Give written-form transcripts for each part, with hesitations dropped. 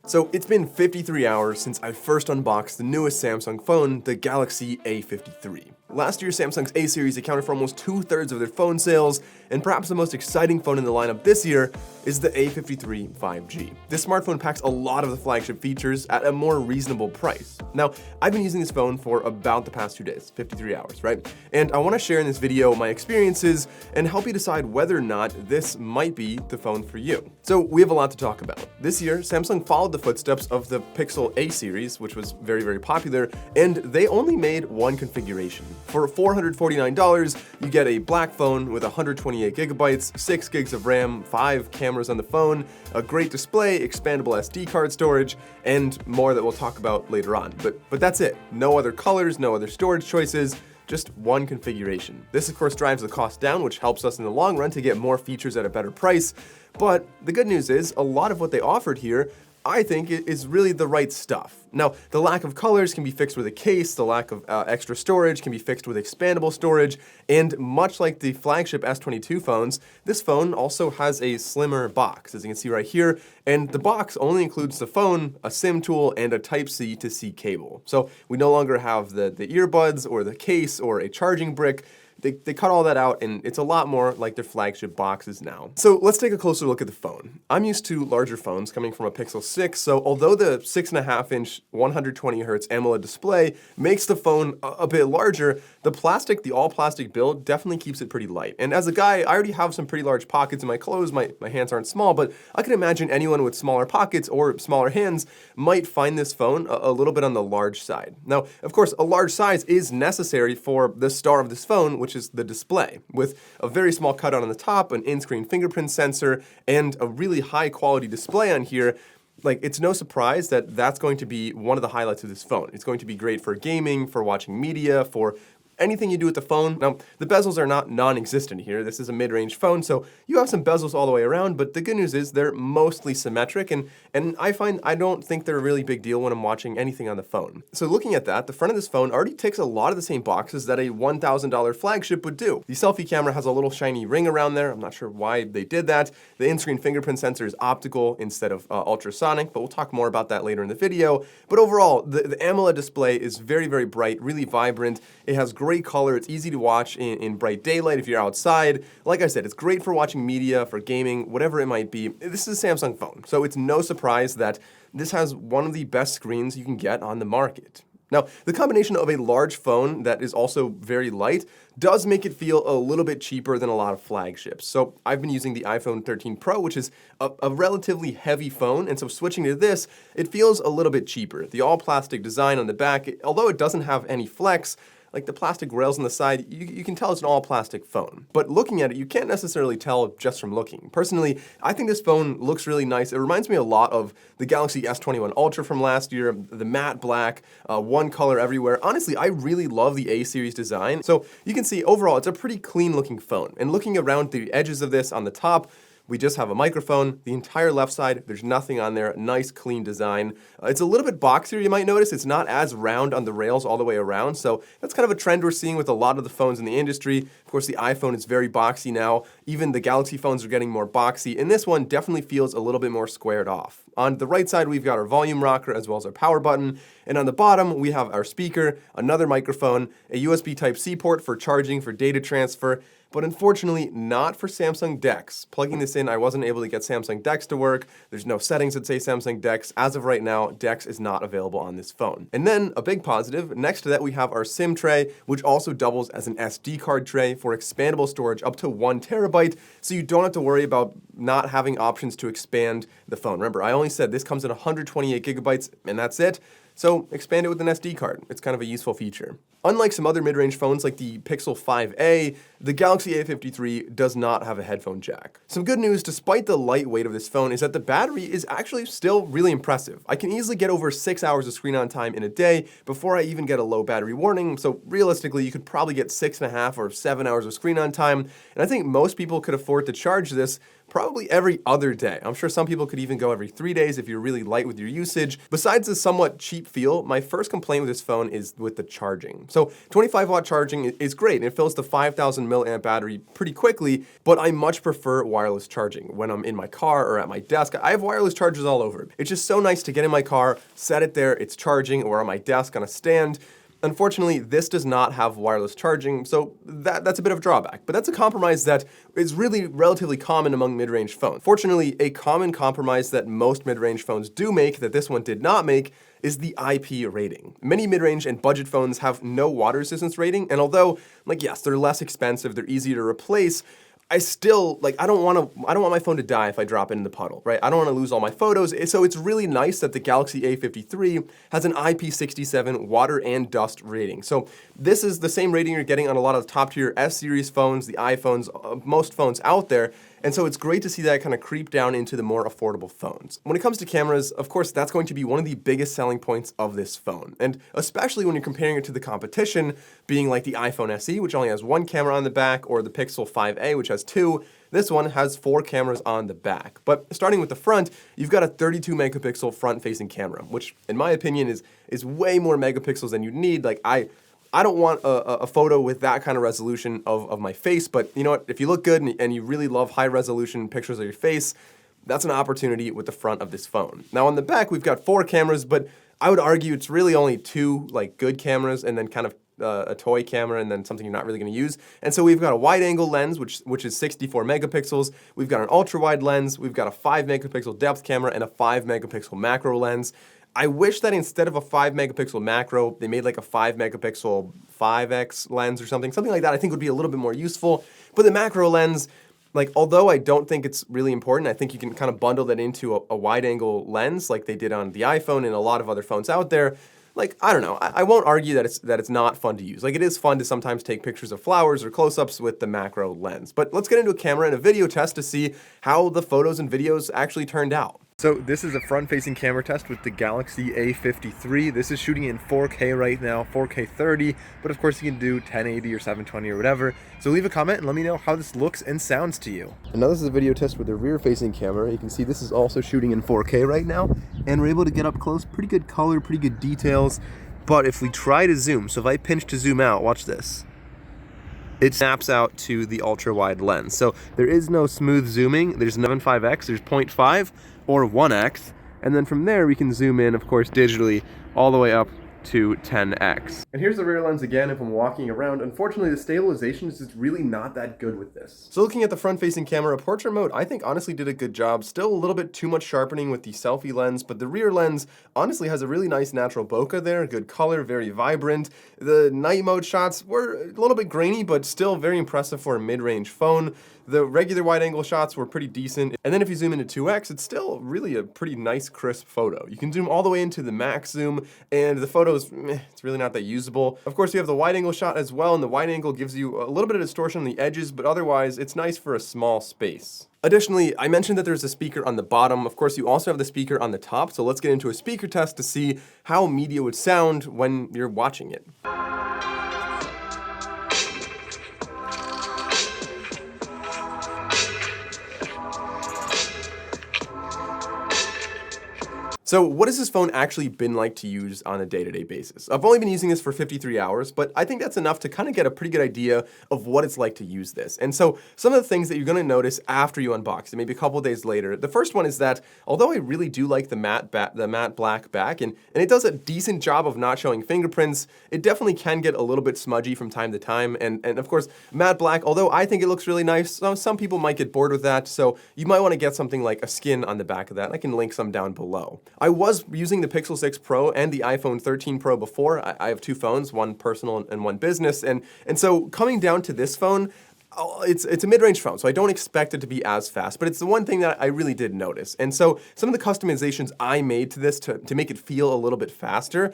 So it's been 53 hours since I first unboxed the newest Samsung phone, the Galaxy A53. Last year, Samsung's A series accounted for almost 2/3 of their phone sales, and perhaps the most exciting phone in the lineup this year is the A53 5G. This smartphone packs a lot of the flagship features at a more reasonable price. Now, I've been using this phone for about the past 2 days, 53 hours, right? And I want to share in this video my experiences and help you decide whether or not this might be the phone for you. So we have a lot to talk about. This year, Samsung followed the footsteps of the Pixel A series, which was very, very popular, and they only made one configuration. For $449, you get a black phone with 128 gigabytes, 6 gigs of RAM, 5 cameras on the phone, a great display, expandable SD card storage, and more that we'll talk about later on. But that's it. No other colors, no other storage choices, just one configuration. This, of course, drives the cost down, which helps us in the long run to get more features at a better price. But the good news is, a lot of what they offered here I think is really the right stuff. Now, the lack of colors can be fixed with a case, the lack of extra storage can be fixed with expandable storage, and much like the flagship S22 phones, this phone also has a slimmer box, as you can see right here, and the box only includes the phone, a SIM tool, and a Type-C to C cable. So we no longer have the earbuds or the case or a charging brick. They cut all that out, and it's a lot more like their flagship boxes now. So let's take a closer look at the phone. I'm used to larger phones coming from a Pixel 6, so although the 6.5-inch 120Hz AMOLED display makes the phone a bit larger, the all-plastic build definitely keeps it pretty light. And as a guy, I already have some pretty large pockets in my clothes. My hands aren't small, but I can imagine anyone with smaller pockets or smaller hands might find this phone a little bit on the large side. Now, of course, a large size is necessary for the star of this phone, which is the display, with a very small cutout on the top, an in-screen fingerprint sensor, and a really high-quality display on here. Like, it's no surprise that that's going to be one of the highlights of this phone. It's going to be great for gaming, for watching media, for anything you do with the phone. Now, the bezels are not non-existent here. This is a mid-range phone, so you have some bezels all the way around, but the good news is they're mostly symmetric, and I don't think they're a really big deal when I'm watching anything on the phone. So looking at that, the front of this phone already ticks a lot of the same boxes that a $1,000 flagship would do. The selfie camera has a little shiny ring around there. I'm not sure why they did that. The in-screen fingerprint sensor is optical instead of ultrasonic, but we'll talk more about that later in the video. But overall, the AMOLED display is very, very bright, really vibrant. It has great color. It's easy to watch in bright daylight if you're outside. Like I said, it's great for watching media, for gaming, whatever it might be. This is a Samsung phone, so it's no surprise that this has one of the best screens you can get on the market. Now, the combination of a large phone that is also very light does make it feel a little bit cheaper than a lot of flagships. So I've been using the iPhone 13 Pro, which is a relatively heavy phone, and so switching to this, it feels a little bit cheaper. The all-plastic design on the back, although it doesn't have any flex, like the plastic rails on the side, you can tell it's an all-plastic phone. But looking at it, you can't necessarily tell just from looking. Personally, I think this phone looks really nice. It reminds me a lot of the Galaxy S21 Ultra from last year, the matte black, one color everywhere. Honestly, I really love the A series design. So you can see overall, it's a pretty clean-looking phone. And looking around the edges of this on the top, we just have a microphone. The entire left side, there's nothing on there. Nice, clean design. It's a little bit boxier, you might notice. It's not as round on the rails all the way around, so that's kind of a trend we're seeing with a lot of the phones in the industry. Of course, the iPhone is very boxy now. Even the Galaxy phones are getting more boxy, and this one definitely feels a little bit more squared off. On the right side, we've got our volume rocker as well as our power button, and on the bottom, we have our speaker, another microphone, a USB Type-C port for charging, for data transfer, but unfortunately not for Samsung DeX. Plugging this in, I wasn't able to get Samsung DeX to work. There's no settings that say Samsung DeX. As of right now, DeX is not available on this phone. And then a big positive, next to that we have our SIM tray, which also doubles as an SD card tray for expandable storage up to 1 terabyte, so you don't have to worry about not having options to expand the phone. Remember, I only said this comes in 128 gigabytes, and that's it. So expand it with an SD card. It's kind of a useful feature. Unlike some other mid-range phones like the Pixel 5a, the Galaxy A53 does not have a headphone jack. Some good news, despite the light weight of this phone, is that the battery is actually still really impressive. I can easily get over 6 hours of screen on time in a day before I even get a low battery warning, so realistically you could probably get 6.5 or 7 hours of screen on time, and I think most people could afford to charge this probably every other day. I'm sure some people could even go every 3 days if you're really light with your usage. Besides the somewhat cheap feel, my first complaint with this phone is with the charging. So 25-watt charging is great, and it fills the 5,000 milliamp battery pretty quickly, but I much prefer wireless charging. When I'm in my car or at my desk, I have wireless chargers all over. It's just so nice to get in my car, set it there, it's charging, or on my desk on a stand. Unfortunately, this does not have wireless charging, so that's a bit of a drawback. But that's a compromise that is really relatively common among mid-range phones. Fortunately, a common compromise that most mid-range phones do make, that this one did not make, is the IP rating. Many mid-range and budget phones have no water resistance rating, and although, yes, they're less expensive, they're easier to replace, I still, I don't want my phone to die if I drop it in the puddle, right? I don't want to lose all my photos. So it's really nice that the Galaxy A53 has an IP67 water and dust rating. So this is the same rating you're getting on a lot of the top tier S series phones, the iPhones, most phones out there. And so it's great to see that kind of creep down into the more affordable phones. When it comes to cameras, of course, that's going to be one of the biggest selling points of this phone. And especially when you're comparing it to the competition, being like the iPhone SE, which only has one camera on the back, or the Pixel 5a, which has two. This one has 4 cameras on the back. But starting with the front, you've got a 32 megapixel front-facing camera, which in my opinion is way more megapixels than you need. I don't want a photo with that kind of resolution of my face, but you know what? If you look good and you really love high resolution pictures of your face, that's an opportunity with the front of this phone. Now on the back, we've got 4 cameras, but I would argue it's really only 2 good cameras and then kind of a toy camera and then something you're not really going to use. And so we've got a wide angle lens, which is 64 megapixels. We've got an ultra wide lens. We've got a 5 megapixel depth camera and a 5 megapixel macro lens. I wish that instead of a 5 megapixel macro, they made like a 5 megapixel 5x lens or something like that. I think would be a little bit more useful. But the macro lens, although I don't think it's really important, I think you can kind of bundle that into a wide angle lens like they did on the iPhone and a lot of other phones out there. I don't know, I won't argue that it's not fun to use. It is fun to sometimes take pictures of flowers or close-ups with the macro lens. But let's get into a camera and a video test to see how the photos and videos actually turned out. So this is a front-facing camera test with the Galaxy A53. This is shooting in 4K right now, 4K 30, but of course you can do 1080 or 720 or whatever. So leave a comment and let me know how this looks and sounds to you. And now this is a video test with the rear-facing camera. You can see this is also shooting in 4K right now, and we're able to get up close, pretty good color, pretty good details. But if we try to zoom, so if I pinch to zoom out, watch this. It snaps out to the ultra-wide lens. So there is no smooth zooming. There's 7.5x, there's 0.5 or 1x. And then from there, we can zoom in, of course, digitally all the way up to 10x. And here's the rear lens again if I'm walking around. Unfortunately, the stabilization is just really not that good with this. So looking at the front-facing camera, portrait mode, I think honestly did a good job. Still a little bit too much sharpening with the selfie lens, but the rear lens honestly has a really nice natural bokeh there, good color, very vibrant. The night mode shots were a little bit grainy, but still very impressive for a mid-range phone. The regular wide-angle shots were pretty decent. And then if you zoom into 2x, it's still really a pretty nice, crisp photo. You can zoom all the way into the max zoom, and the photos, it's really not that usable. Of course, you have the wide-angle shot as well, and the wide-angle gives you a little bit of distortion on the edges, but otherwise, it's nice for a small space. Additionally, I mentioned that there's a speaker on the bottom. Of course, you also have the speaker on the top, so let's get into a speaker test to see how media would sound when you're watching it. So what has this phone actually been like to use on a day-to-day basis? I've only been using this for 53 hours, but I think that's enough to kind of get a pretty good idea of what it's like to use this. And so some of the things that you're going to notice after you unbox it, maybe a couple days later, the first one is that although I really do like the matte black back, and it does a decent job of not showing fingerprints, it definitely can get a little bit smudgy from time to time. And of course, matte black, although I think it looks really nice, some people might get bored with that, so you might want to get something like a skin on the back of that, and I can link some down below. I was using the Pixel 6 Pro and the iPhone 13 Pro before. I have 2 phones, one personal and one business, and so coming down to this phone, it's a mid-range phone, so I don't expect it to be as fast, but it's the one thing that I really did notice. And so some of the customizations I made to this to make it feel a little bit faster,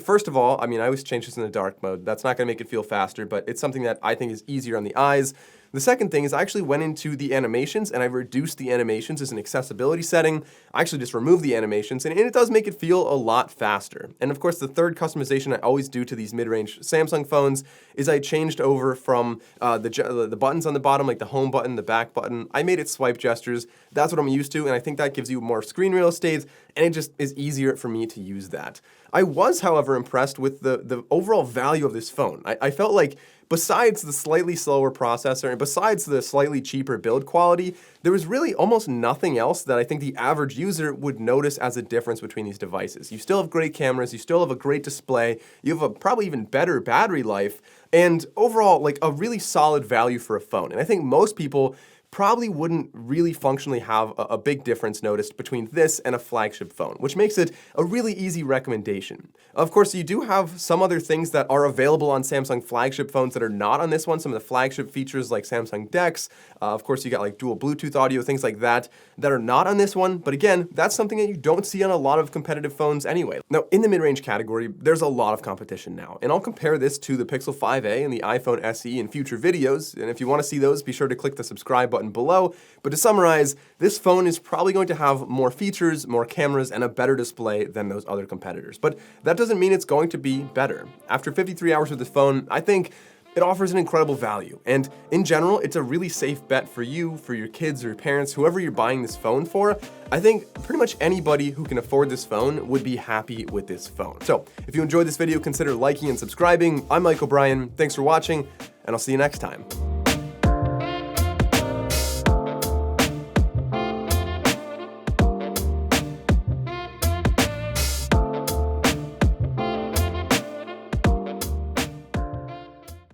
first of all, I mean, I always change this in the dark mode. That's not gonna make it feel faster, but it's something that I think is easier on the eyes. The second thing is I actually went into the animations and I reduced the animations as an accessibility setting. I actually just removed the animations and it does make it feel a lot faster. And of course, the third customization I always do to these mid-range Samsung phones is I changed over from the buttons on the bottom, like the home button, the back button. I made it swipe gestures. That's what I'm used to, and I think that gives you more screen real estate, and it just is easier for me to use that. I was, however, impressed with the overall value of this phone. I felt like besides the slightly slower processor and besides the slightly cheaper build quality, there was really almost nothing else that I think the average user would notice as a difference between these devices. You still have great cameras, you still have a great display, you have a probably even better battery life, and overall, like a really solid value for a phone. And I think most people probably wouldn't really functionally have a big difference noticed between this and a flagship phone, which makes it a really easy recommendation. Of course, you do have some other things that are available on Samsung flagship phones that are not on this one. Some of the flagship features like Samsung DeX, of course you got like dual Bluetooth audio, things like that are not on this one. But again, that's something that you don't see on a lot of competitive phones anyway. Now, in the mid-range category, there's a lot of competition now, and I'll compare this to the Pixel 5a and the iPhone SE in future videos. And if you want to see those, be sure to click the subscribe button below. But to summarize, this phone is probably going to have more features, more cameras, and a better display than those other competitors. But that doesn't mean it's going to be better. After 53 hours with this phone, I think it offers an incredible value. And in general, it's a really safe bet for you, for your kids or your parents, whoever you're buying this phone for. I think pretty much anybody who can afford this phone would be happy with this phone. So if you enjoyed this video, consider liking and subscribing. I'm Mike O'Brien. Thanks for watching, and I'll see you next time.